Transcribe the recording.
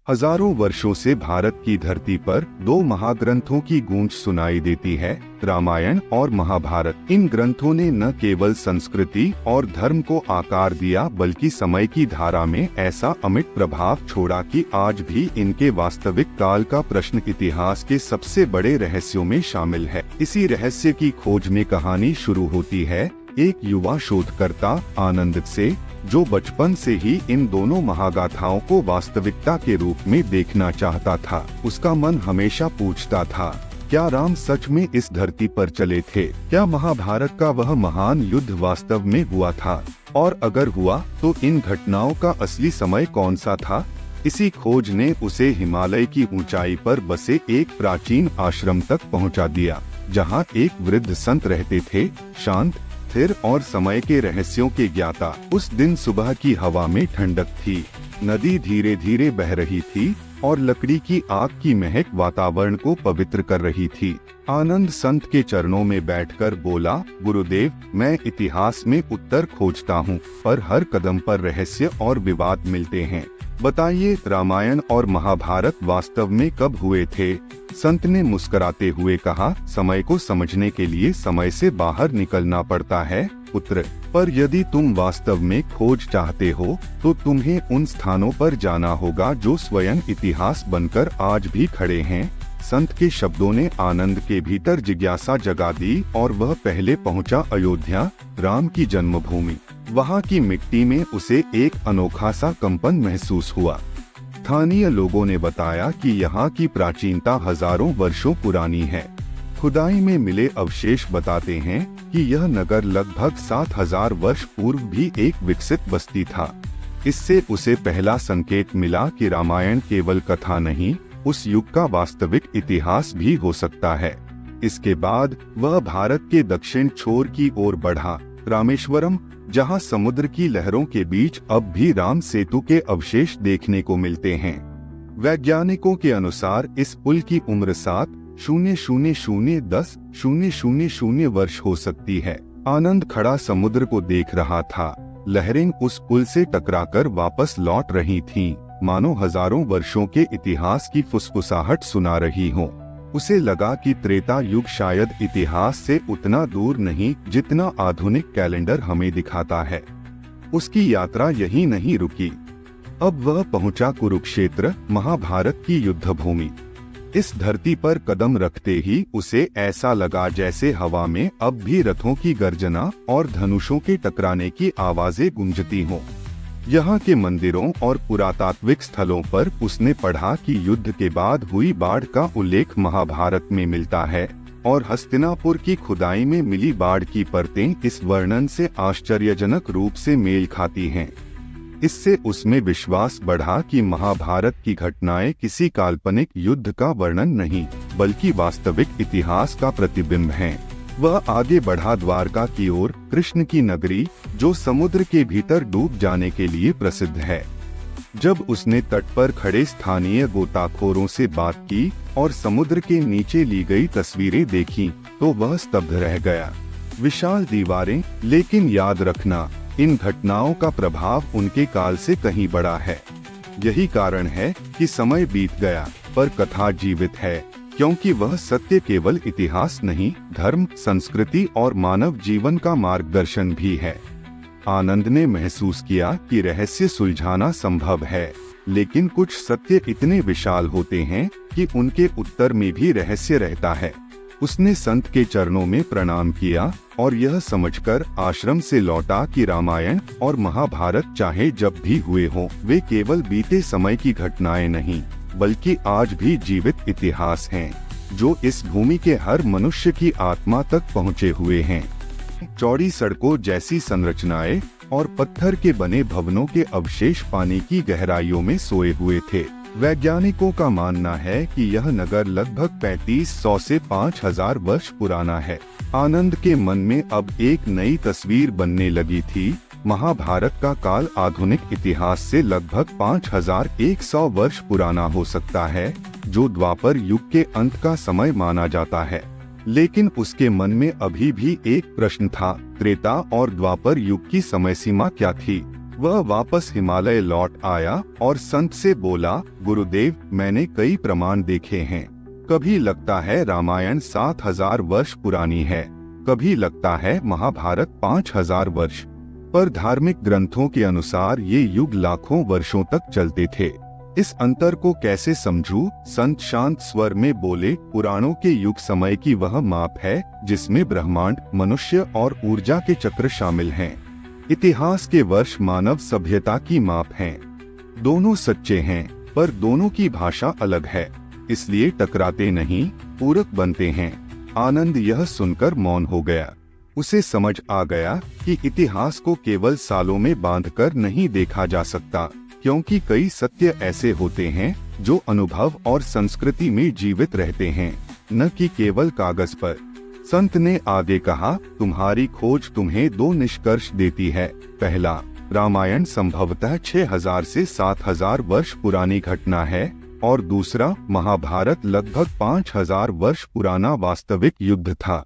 हजारों वर्षों से भारत की धरती पर दो महाग्रंथों की गूंज सुनाई देती है, रामायण और महाभारत। इन ग्रंथों ने न केवल संस्कृति और धर्म को आकार दिया बल्कि समय की धारा में ऐसा अमिट प्रभाव छोड़ा कि आज भी इनके वास्तविक काल का प्रश्न इतिहास के सबसे बड़े रहस्यों में शामिल है। इसी रहस्य की खोज में कहानी शुरू होती है एक युवा शोधकर्ता आनंद से, जो बचपन से ही इन दोनों महागाथाओं को वास्तविकता के रूप में देखना चाहता था। उसका मन हमेशा पूछता था, क्या राम सच में इस धरती पर चले थे? क्या महाभारत का वह महान युद्ध वास्तव में हुआ था? और अगर हुआ तो इन घटनाओं का असली समय कौन सा था? इसी खोज ने उसे हिमालय की ऊंचाई पर बसे एक प्राचीन आश्रम तक पहुंचा दिया, जहां एक वृद्ध संत रहते थे, शांत, स्थिर और समय के रहस्यों के ज्ञाता। उस दिन सुबह की हवा में ठंडक थी, नदी धीरे धीरे बह रही थी और लकड़ी की आग की महक वातावरण को पवित्र कर रही थी। आनंद संत के चरणों में बैठकर बोला, गुरुदेव, मैं इतिहास में उत्तर खोजता हूँ, पर हर कदम पर रहस्य और विवाद मिलते हैं। बताइए, रामायण और महाभारत वास्तव में कब हुए थे? संत ने मुस्कुराते हुए कहा, समय को समझने के लिए समय से बाहर निकलना पड़ता है पुत्र। पर यदि तुम वास्तव में खोज चाहते हो तो तुम्हें उन स्थानों पर जाना होगा जो स्वयं इतिहास बनकर आज भी खड़े हैं। संत के शब्दों ने आनंद के भीतर जिज्ञासा जगा दी और वह पहले पहुंचा अयोध्या, राम की जन्मभूमि। वहां की मिट्टी में उसे एक अनोखा सा कंपन महसूस हुआ। स्थानीय लोगों ने बताया कि यहाँ की प्राचीनता हजारों वर्षों पुरानी है। खुदाई में मिले अवशेष बताते हैं कि यह नगर लगभग 7000 वर्ष पूर्व भी एक विकसित बस्ती था। इससे उसे पहला संकेत मिला कि रामायण केवल कथा नहीं, उस युग का वास्तविक इतिहास भी हो सकता है। इसके बाद वह भारत के दक्षिण छोर की ओर बढ़ा, रामेश्वरम, जहां समुद्र की लहरों के बीच अब भी राम सेतु के अवशेष देखने को मिलते हैं। वैज्ञानिकों के अनुसार इस पुल की उम्र 7,000-10,000 वर्ष हो सकती है। आनंद खड़ा समुद्र को देख रहा था। लहरें उस पुल से टकराकर वापस लौट रही थीं, मानो हजारों वर्षों के इतिहास की फुसफुसाहट सुना रही हो। उसे लगा कि त्रेता युग शायद इतिहास से उतना दूर नहीं जितना आधुनिक कैलेंडर हमें दिखाता है। उसकी यात्रा यहीं नहीं रुकी। अब वह पहुंचा कुरुक्षेत्र, महाभारत की युद्ध भूमि। इस धरती पर कदम रखते ही उसे ऐसा लगा जैसे हवा में अब भी रथों की गर्जना और धनुषों के टकराने की आवाजें गूंजती हों। यहाँ के मंदिरों और पुरातात्विक स्थलों पर उसने पढ़ा कि युद्ध के बाद हुई बाढ़ का उल्लेख महाभारत में मिलता है और हस्तिनापुर की खुदाई में मिली बाढ़ की परतें इस वर्णन से आश्चर्यजनक रूप से मेल खाती हैं। इससे उसमें विश्वास बढ़ा कि महाभारत की घटनाएं किसी काल्पनिक युद्ध का वर्णन नहीं बल्कि वास्तविक इतिहास का प्रतिबिंब हैं। वह आगे बढ़ा द्वारका की ओर, कृष्ण की नगरी, जो समुद्र के भीतर डूब जाने के लिए प्रसिद्ध है। जब उसने तट पर खड़े स्थानीय गोताखोरों से बात की और समुद्र के नीचे ली गई तस्वीरें देखी तो वह स्तब्ध रह गया। विशाल दीवारें, लेकिन याद रखना, इन घटनाओं का प्रभाव उनके काल से कहीं बड़ा है। यही कारण है कि समय बीत गया पर कथा जीवित है, क्योंकि वह सत्य केवल इतिहास नहीं, धर्म, संस्कृति और मानव जीवन का मार्गदर्शन भी है। आनंद ने महसूस किया कि रहस्य सुलझाना संभव है, लेकिन कुछ सत्य इतने विशाल होते हैं कि उनके उत्तर में भी रहस्य रहता है। उसने संत के चरणों में प्रणाम किया और यह समझकर आश्रम से लौटा कि रामायण और महाभारत चाहे जब भी हुए हों, वे केवल बीते समय की घटनाएं नहीं बल्कि आज भी जीवित इतिहास हैं, जो इस भूमि के हर मनुष्य की आत्मा तक पहुँचे हुए हैं। चौड़ी सड़कों जैसी संरचनाएं और पत्थर के बने भवनों के अवशेष पानी की गहराइयों में सोए हुए थे। वैज्ञानिकों का मानना है कि यह नगर लगभग 3500 से 5000 वर्ष पुराना है। आनंद के मन में अब एक नई तस्वीर बनने लगी थी। महाभारत का काल आधुनिक इतिहास से लगभग 5100 वर्ष पुराना हो सकता है, जो द्वापर युग के अंत का समय माना जाता है। लेकिन उसके मन में अभी भी एक प्रश्न था, त्रेता और द्वापर युग की समय सीमा क्या थी? वह वापस हिमालय लौट आया और संत से बोला, गुरुदेव, मैंने कई प्रमाण देखे हैं। कभी लगता है रामायण 7000 वर्ष पुरानी है, कभी लगता है महाभारत 5000 वर्ष, पर धार्मिक ग्रंथों के अनुसार ये युग लाखों वर्षों तक चलते थे। इस अंतर को कैसे समझूं? संत शांत स्वर में बोले, पुराणों के युग समय की वह माप है जिसमें ब्रह्मांड, मनुष्य और ऊर्जा के चक्र शामिल हैं। इतिहास के वर्ष मानव सभ्यता की माप हैं। दोनों सच्चे हैं, पर दोनों की भाषा अलग है, इसलिए टकराते नहीं, पूरक बनते हैं। आनंद यह सुनकर मौन हो गया। उसे समझ आ गया कि इतिहास को केवल सालों में बांधकर नहीं देखा जा सकता, क्योंकि कई सत्य ऐसे होते हैं जो अनुभव और संस्कृति में जीवित रहते हैं, न कि केवल कागज पर। संत ने आगे कहा, तुम्हारी खोज तुम्हें 2 निष्कर्ष देती है। पहला, रामायण संभवतः 6000 से 7000 वर्ष पुरानी घटना है, और दूसरा, महाभारत लगभग 5000 वर्ष पुराना वास्तविक युद्ध था।